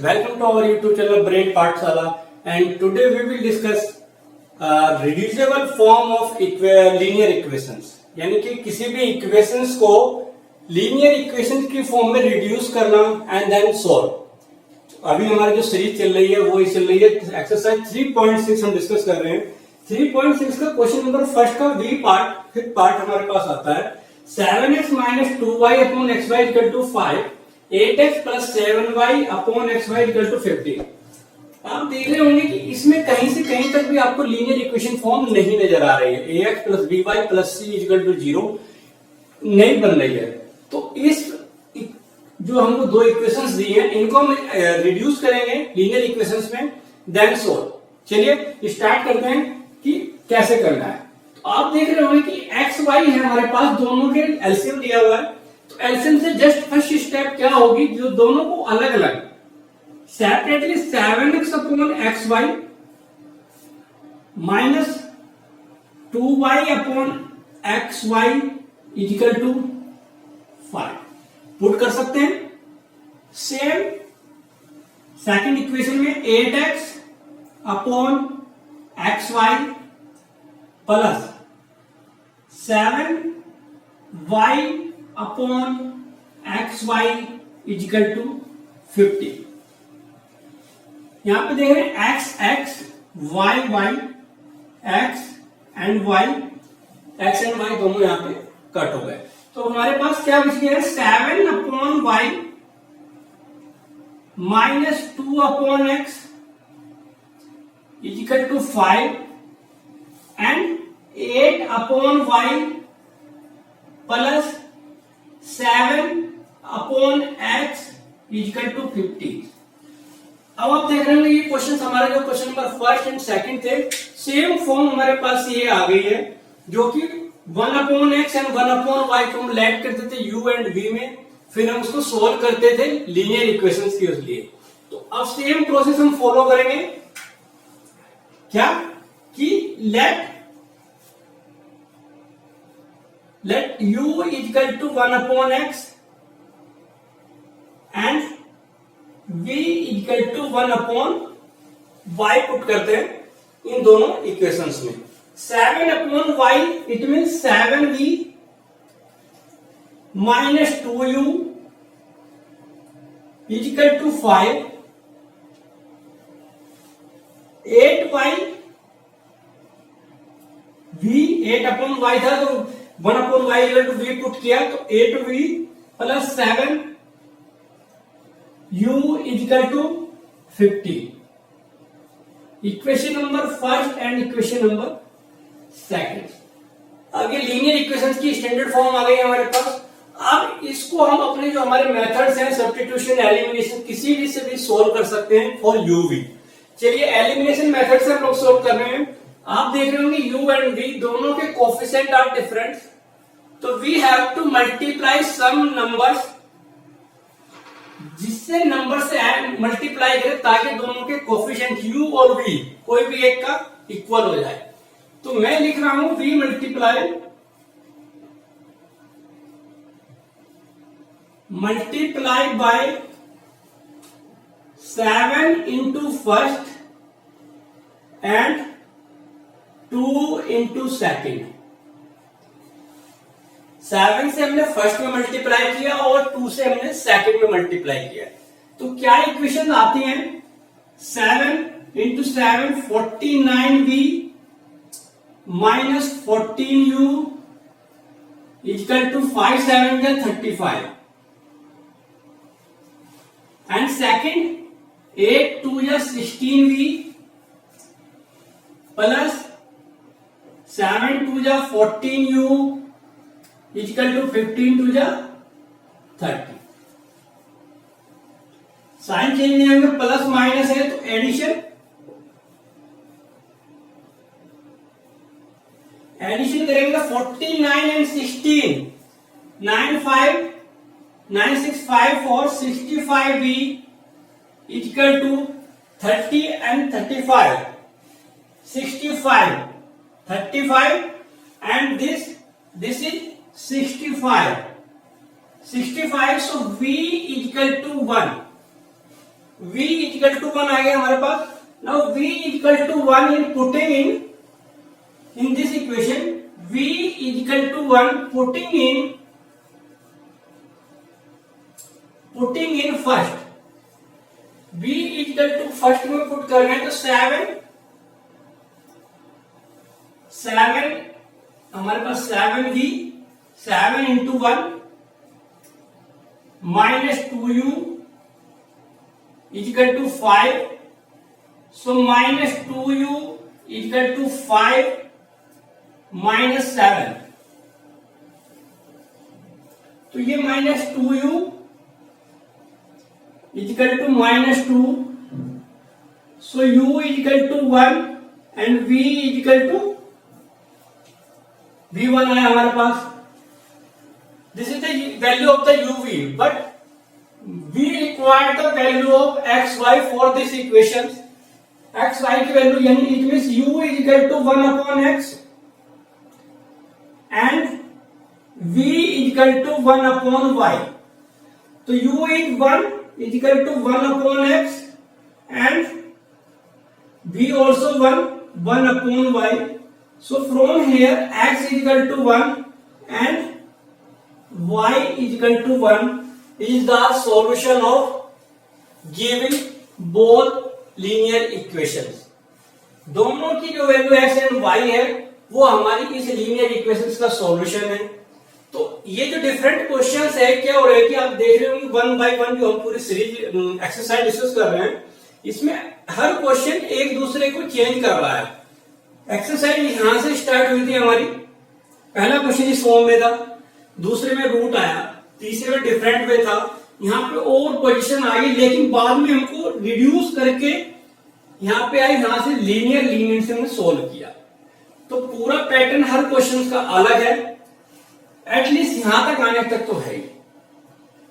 welcome to our YouTube channel Brain Pathshala, and today we will discuss reducible form of linear equations. यानी कि किसी भी equations को linear equations की form में रिड्यूस करना एंड देन सॉल्व। अभी हमारी जो सीरीज चल रही है वो चल रही है एक्सरसाइज 3.6 हम डिस्कस कर रहे हैं। 3.6 का क्वेश्चन नंबर फर्स्ट का बी पार्ट फिफ्थ पार्ट हमारे पास आता है 7x minus 2y upon xy equal to 5, 8x plus 7y upon xy equal to 50। आप देख रहे होंगे कि इसमें कहीं से कहीं तक भी आपको लीनियर इक्वेशन फॉर्म नहीं नजर आ रही है। ax plus by plus c equal to 0 नहीं बन रही है। तो इस जो हमको दो इक्वेशंस दी हैं इनको हम रिड्यूस करेंगे लीनियर इक्वेशंस में, देन सोल्व। चलिए स्टार्ट करते हैं कि कैसे करना है। तो आप देख रहे होंगे कि एक्स वाई है हमारे पास, दोनों के एलसीएम दिया हुआ है। तो एलसीएम से जस्ट फर्स्ट स्टेप क्या होगी, जो दोनों को अलग अलग separately 7x upon x y minus 2y upon x y is equal to 5 put कर सकते हैं। सेम सेकंड इक्वेशन में 8x upon x y plus 7y upon x y is equal to 50। यहां पे देख रहे हैं x x y y, x and y, x and y दोनों यहां पे कट हो गए। तो हमारे पास क्या बच गया है 7 upon y minus 2 upon x is equal to 5 and 8 upon y plus 7 upon x is equal to 50। अब आप देख रहे होंगे ये क्वेश्चन हमारा जो question number first and second थे सेम फॉर्म हमारे पास ये आ गई है, जो कि 1 upon x and 1 upon y को हम लेट करते थे u एंड v में, फिर हम उसको सोल्व करते थे लीनियर इक्वेशंस के लिए। तो अब सेम प्रोसेस हम फॉलो करेंगे, क्या कि let u equal to 1 upon x and v equal to 1 upon y put करते हैं इन दोनों इक्वेशंस में। 7 upon y it mean 7v minus 2u equal to 5, 8y v 8 upon y था तो 1 upon y equal to v put किया तो 8v plus 7 u equal to 50। Equation number first and equation number second. अब ये linear equations की standard form आ गई है हमारे पास। अब इसको हम अपने जो हमारे मेथड्स हैं सब्स्टिट्यूशन एलिमिनेशन किसी भी से भी सोल्व कर सकते हैं फॉर u v। चलिए एलिमिनेशन मेथड से हम लोग सोल्व कर रहे हैं। आप देख रहे होंगे u एंड v दोनों के कोफिशिएंट आर डिफरेंट, तो we have to multiply some numbers, जिससे नंबर से मल्टीप्लाई करें ताकि दोनों के कोफिशिएंट u और v कोई भी एक का इक्वल हो जाए। तो मैं लिख रहा हूं v multiply by 7 into first and 2 into second. 7 से हमने फर्स्ट में मल्टीप्लाई किया और 2 से हमने सेकंड में मल्टीप्लाई किया। तो क्या इक्वेशन आती हैं 7 into 7 49v minus 14u equal to 5 7 का 35 एंड सेकंड 8 2 या 16v प्लस 7 2 या 14u इक्वल टू 15 टू जा 30। साइन चेंज नहीं होंगे, प्लस माइनस है तो एडिशन करेंगे 49 and 16 9 5 9 6 5 4 65v equal to 30 and 35 65 35 and this is 65 65, so v equal to 1 v equal to 1 आ गया हमारे पास। Now v equal to 1 in putting in this equation, v equal to 1 putting in first, v equal to first में put कर रहे हैं तो 7 हमारे पास 7v 7 into 1 minus 2u equal to 5, so minus 2u equal to 5 minus 7, तो ये minus 2u equal to minus 2, so u equal to 1 and v equal to v1 आया हमारे पास। This is the value of the uv, but we require the value of xy for this equation। xy की value यानी it means u is equal to 1 upon x and v is equal to 1 upon y, तो u is 1 is equal to 1 upon x and v also 1 upon y, so from here x is equal to 1 and y is equal to 1 is the solution of given both linear equations। दोनों की जो value x and y है वो हमारी इस linear equations का solution है। तो ये जो डिफरेंट क्वेश्चंस है क्या हो रहा है कि आप देख रहे हो 1 बाय 1 जो हम पूरी सीरीज एक्सरसाइज डिस्कस कर रहे हैं, इसमें हर क्वेश्चन एक दूसरे को चेंज कर रहा है। एक्सरसाइज यहां से स्टार्ट हुई थी हमारी, पहला क्वेश्चन इस फॉर्म में था, दूसरे में रूट आया, तीसरे में डिफरेंट वे था, यहाँ पे और पोजीशन आई, लेकिन बाद में हमको रिड्यूस करके यहाँ पे आई, यहां से लीनियर से हमने सोल्व किया। तो पूरा पैटर्न हर क्वेश्चन का अलग है, एटलीस्ट यहां तक आने तक तो है ही।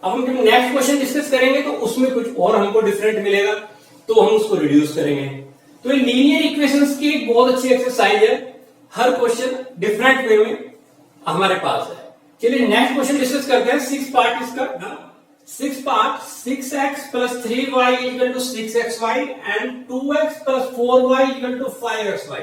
अब हम जब नेक्स्ट क्वेश्चन डिस्कस करेंगे तो उसमें कुछ और हमको डिफरेंट मिलेगा, तो हम उसको रिड्यूस करेंगे। तो ये लीनियर इक्वेशंस की एक बहुत अच्छी एक्सरसाइज है, हर क्वेश्चन डिफरेंट वे में हमारे पास है। चलिए नेक्स्ट क्वेश्चन डिस्कस करते हैं, 6 पार्ट इसका, 6 part 6x plus 3y equal to 6xy and 2x plus 4y equal to 5xy।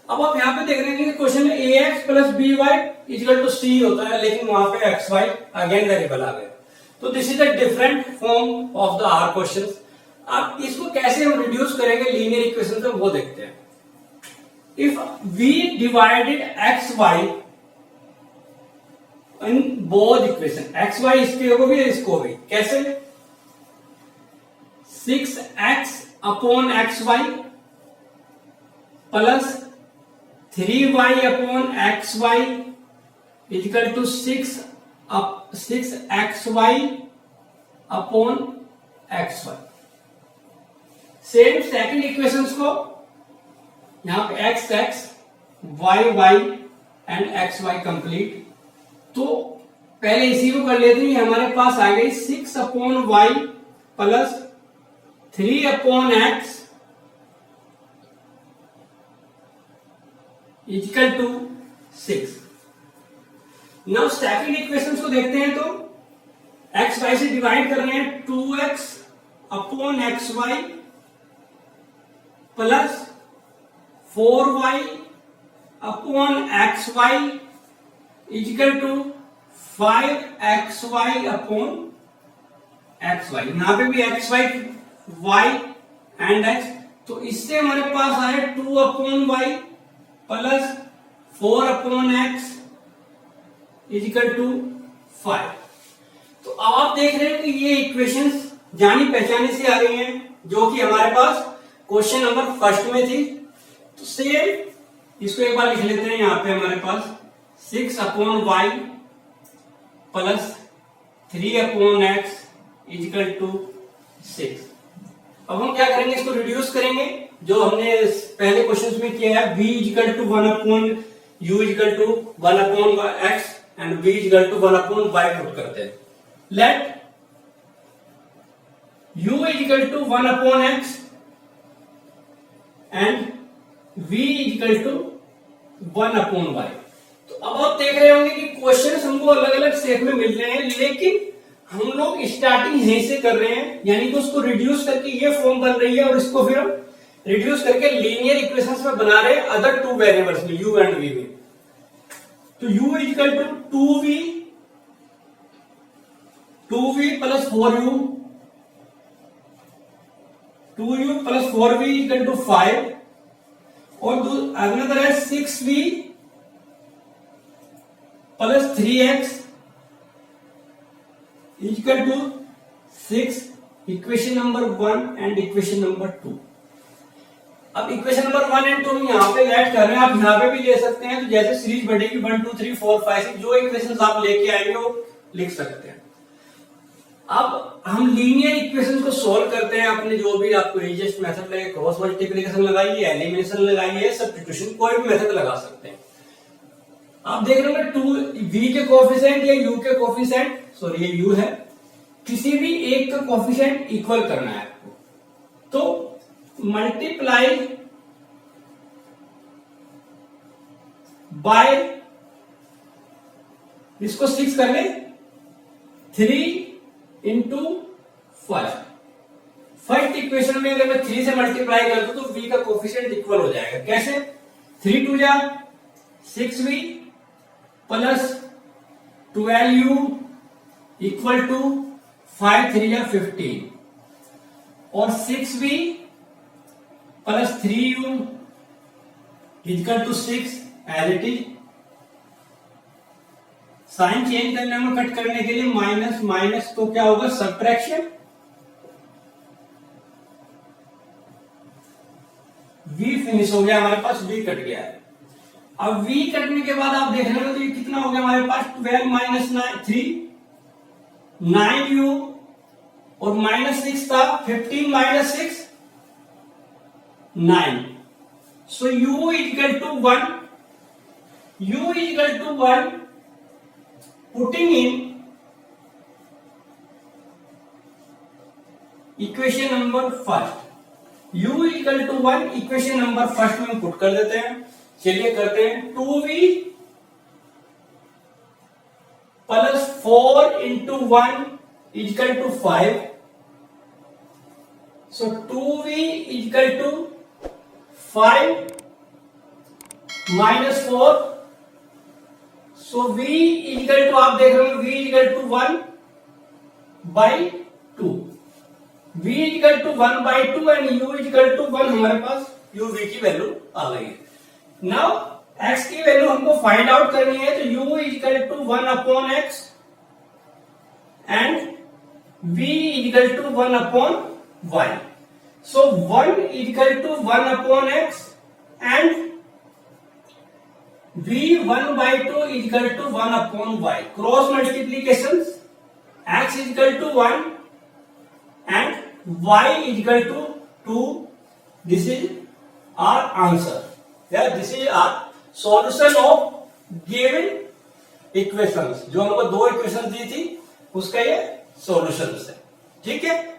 अब आप यहाँ पे देख रहे हैं कि क्वेश्चन में ax plus by equal to c होता है, लेकिन वहां पे xy अगेन वेरिएबल आ गए। तो this is the different form of the are question. अब इसको कैसे हम रिड्यूस करेंगे लीनियर इक्वेशन से वो देखते हैं। If v divided xy in both equation, xy इसको भी इसको भी, कैसे? 6x upon xy plus 3y upon xy equal to 6xy upon xy। Same second equations को यहां पे x y and xy complete, तो पहले इसी को कर लेते हैं। हमारे पास आ गई 6 upon y plus 3 upon x equal to 6। Now second equation को देखते हैं, तो एक्स वाई से डिवाइड कर रहे हैं, 2x upon x y plus 4y upon x y equal to 5xy upon xy। यहां पे भी xy y एंड x, तो इससे हमारे पास आया 2 upon y plus 4 upon x equal to 5। तो अब आप देख रहे हैं कि ये इक्वेशंस जानी पहचानी से आ रही हैं, जो कि हमारे पास क्वेश्चन नंबर फर्स्ट में थी। तो सेम इसको एक बार लिख लेते हैं, यहां पे हमारे पास 6 upon y plus 3 upon x equal to 6। अब हम क्या करेंगे, इसको रिड्यूस करेंगे, जो हमने पहले क्वेश्चन में किया है, v equal to 1 upon u equal to 1 upon x and v equal to 1 upon y put करते हैं। Let u equal to 1 upon x and v equal to 1 upon y। तो अब आप देख रहे होंगे कि क्वेश्चंस हमको अलग अलग शेप में मिल रहे हैं, लेकिन हम लोग स्टार्टिंग यहीं से कर रहे हैं, यानी कि उसको रिड्यूस करके ये फॉर्म बन रही है और इसको फिर हम रिड्यूस करके लीनियर इक्वेशंस में बना रहे हैं अदर टू वेरिएबल्स में, u एंड v में। तो u equal to 2v plus 4u, 2u plus 4v equal to 5, और अगला है 6v plus 3x equal to 6, equation number 1 and equation number 2। अब इक्वेशन नंबर 1 एंड 2 हम यहाँ पे ऐड कर रहे हैं, आप यहाँ पे भी ले सकते हैं। तो जैसे सीरीज बढ़ेगी 1 2 3 4 5 6, जो इक्वेशंस आप लेके आएंगे वो लिख सकते हैं। अब हम लीनियर इक्वेशन को सोल्व करते हैं अपने जो भी आपको इजीएस्ट मेथड लगे, क्रॉस मल्टीप्लिकेशन लगाइए, एलिमिनेशन लगाइए, सब्स्टिट्यूशन, कोई भी मेथड लगा सकते हैं। आप देख रहे हो 2v के कोफिशिएंट या u के कोफिशिएंट, सॉरी ये u है, किसी भी एक का कोफिशिएंट इक्वल करना है आपको। तो मल्टीप्लाई बाय, इसको 6 कर ले, 3 इंटू 5। फर्स्ट इक्वेशन में अगर मैं 3 से मल्टीप्लाई कर दूं तो v का कोफिशिएंट इक्वल हो जाएगा। कैसे? 3 2 जा 6v plus 12u equal to 5 3 या 15, और 6v plus 3u equal to 6 as it is. Sign change करने में कट करने के लिए माइनस माइनस तो क्या होगा, सब्ट्रैक्शन। v फिनिश हो गया हमारे पास, v कट गया है। अब v कटने के बाद आप देख रहे हो तो ये कितना हो गया हमारे पास, 12 माइनस 3 9u, और माइनस 6 था, 15 minus 6 9। So u equal to 1, u equal to 1, putting in equation number first, u equal to 1 equation number first में पुट कर देते हैं। चलिए करते हैं। 2v plus 4 into 1 equal to 5, so 2v equal to 5 minus 4, so v equal to, आप देख रहे हो v equal to 1 by 2, v equal to 1 by 2 and u equal to 1, हमारे पास u v की वैल्यू आ गई है। नाउ x की वैल्यू हमको फाइंड आउट करनी है, तो u equal to 1 upon x and v equal to 1 upon y। So 1 equal to 1 upon x and v 1 by 2 equal to 1 upon y। Cross multiplication, x equal to 1 and y equal to 2। This is our answer, या this is our solution of given equations. जो हमको 2 equation दी थी उसका ये solution है, ठीक है।